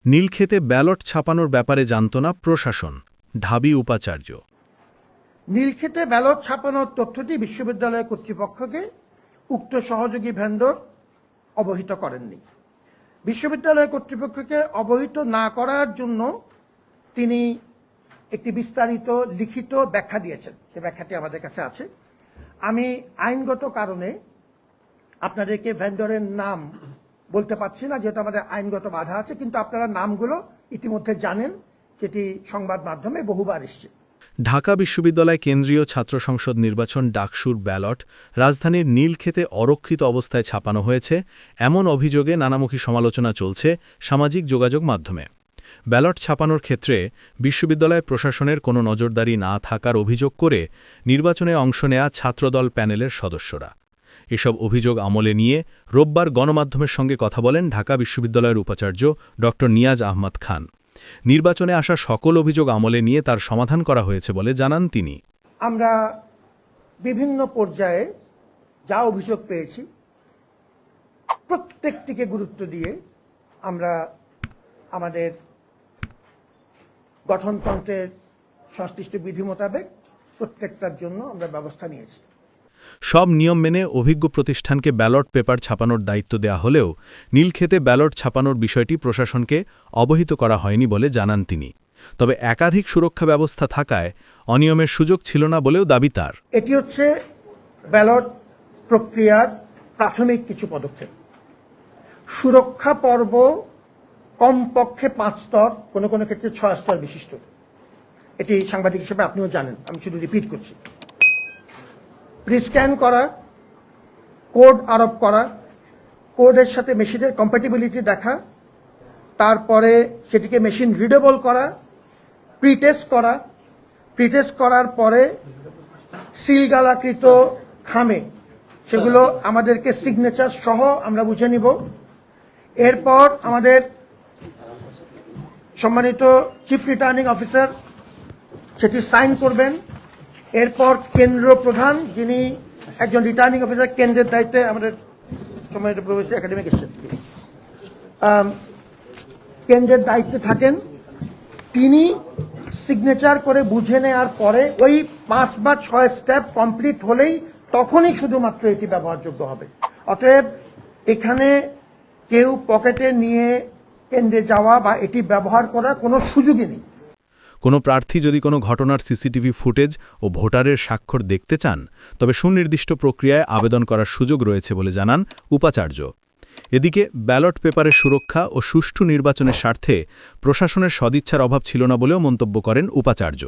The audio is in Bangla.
নীলক্ষেতে ব্যালট ছাপানোর ব্যাপারে জানত না প্রশাসন, ঢাবি উপাচার্য। নীলক্ষেতে ব্যালট ছাপানোর তথ্যটি বিশ্ববিদ্যালয় কর্তৃপক্ষকে উক্ত সহযোগী ভেন্ডর অবহিত করেননি। বিশ্ববিদ্যালয় কর্তৃপক্ষকে অবহিত না করার জন্য তিনি একটি বিস্তারিত লিখিত ব্যাখ্যা দিয়েছেন। সে ব্যাখ্যাটি আমাদের কাছে আছে। আমি আইনগত কারণে আপনাদেরকে ভেন্ডরের নাম বলতে পারছি না, যেহেতু আমাদের আইনগত বাধা আছে, কিন্তু আপনারা নামগুলো ইতিমধ্যে জানেন, যেটি সংবাদ মাধ্যমে বহুবার এসছে। ঢাকা বিশ্ববিদ্যালয় কেন্দ্রীয় ছাত্র সংসদ নির্বাচন ডাকসুর ব্যালট রাজধানীর নীলক্ষেতে অরক্ষিত অবস্থায় ছাপানো হয়েছে, এমন অভিযোগে নানামুখী সমালোচনা চলছে সামাজিক যোগাযোগ মাধ্যমে। ব্যালট ছাপানোর ক্ষেত্রে বিশ্ববিদ্যালয় প্রশাসনের কোনো নজরদারি না থাকার অভিযোগ করে নির্বাচনে অংশ নেয়া ছাত্রদল প্যানেলের সদস্যরা। এসব অভিযোগ আমলে নিয়ে রোববার গণমাধ্যমের সঙ্গে কথা বলেন ঢাকা বিশ্ববিদ্যালয়ের উপাচার্য ড. নিয়াজ আহমদ খান। নির্বাচনে আসা সকল অভিযোগ আমলে নিয়ে তার সমাধান করা হয়েছে বলে জানান তিনি। আমরা বিভিন্ন পর্যায়ে যা অভিযোগ পেয়েছি প্রত্যেকটিকে গুরুত্ব দিয়ে আমরা আমাদের গঠনতন্ত্রের সংশ্লিষ্ট বিধি মোতাবেক প্রত্যেকটার জন্য আমরা ব্যবস্থা নিয়েছি। সব নিয়ম মেনে অভিজ্ঞ প্রতিষ্ঠানকে ব্যালট পেপার ছাপানোর দায়িত্ব দেয়া হলেও নীলক্ষেতে ব্যালট ছাপানোর বিষয়টি প্রশাসনকে অবহিত করা হয়নি বলে জানান তিনি। তবে একাধিক সুরক্ষা ব্যবস্থা থাকায় অনিয়মের সুযোগ ছিল না বলেও দাবি তার। এটি হচ্ছে ব্যালট প্রক্রিয়ার প্রাথমিক কিছু পদক্ষেপ। সুরক্ষা পর্ব কমপক্ষে 5 স্তর, কোনো কোনো ক্ষেত্রে 6 স্তর বিশিষ্ট। এটি সাংবাদিক হিসেবে আপনিও জানেন, আমি শুধু রিপিট করছি। প্রিস্ক্যান করা, কোড আরোপ করা, কোডের সাথে মেশিনের কম্প্যাটিবিলিটি দেখা, তারপরে সেটিকে মেশিন রিডেবল করা, প্রিটেস্ট করার পরে সিলগালাকৃত খামে সেগুলো আমাদেরকে সিগনেচার সহ আমরা বুঝে নিব। এরপর আমাদের সম্মানিত চিফ রিটার্নিং অফিসার সেটি সাইন করবেন। এরপর কেন্দ্র প্রধান, যিনি একজন রিটার্নিং অফিসার কেন্দ্রের দায়িত্বে, আমাদের সম্মানিত প্রফেসর একাডেমিক এসেছেন, কেন্দ্রের দায়িত্বে থাকেন, তিনি সিগনেচার করে বুঝে নেওয়ার পরে ওই 5 বা 6 স্টেপ কমপ্লিট হলেই তখনই শুধুমাত্র এটি ব্যবহারযোগ্য হবে। অতএব এখানে কেউ পকেটে নিয়ে কেন্দ্রে যাওয়া বা এটি ব্যবহার করার কোনো সুযোগই নেই। কোনো প্রার্থী যদি কোনো ঘটনার সিসিটিভি ফুটেজ ও ভোটারের স্বাক্ষর দেখতে চান, তবে সুনির্দিষ্ট প্রক্রিয়ায় আবেদন করার সুযোগ রয়েছে বলে জানান উপাচার্য। এদিকে ব্যালট পেপারের সুরক্ষা ও সুষ্ঠু নির্বাচনের স্বার্থে প্রশাসনের সদিচ্ছার অভাব ছিল না বলেও মন্তব্য করেন উপাচার্য।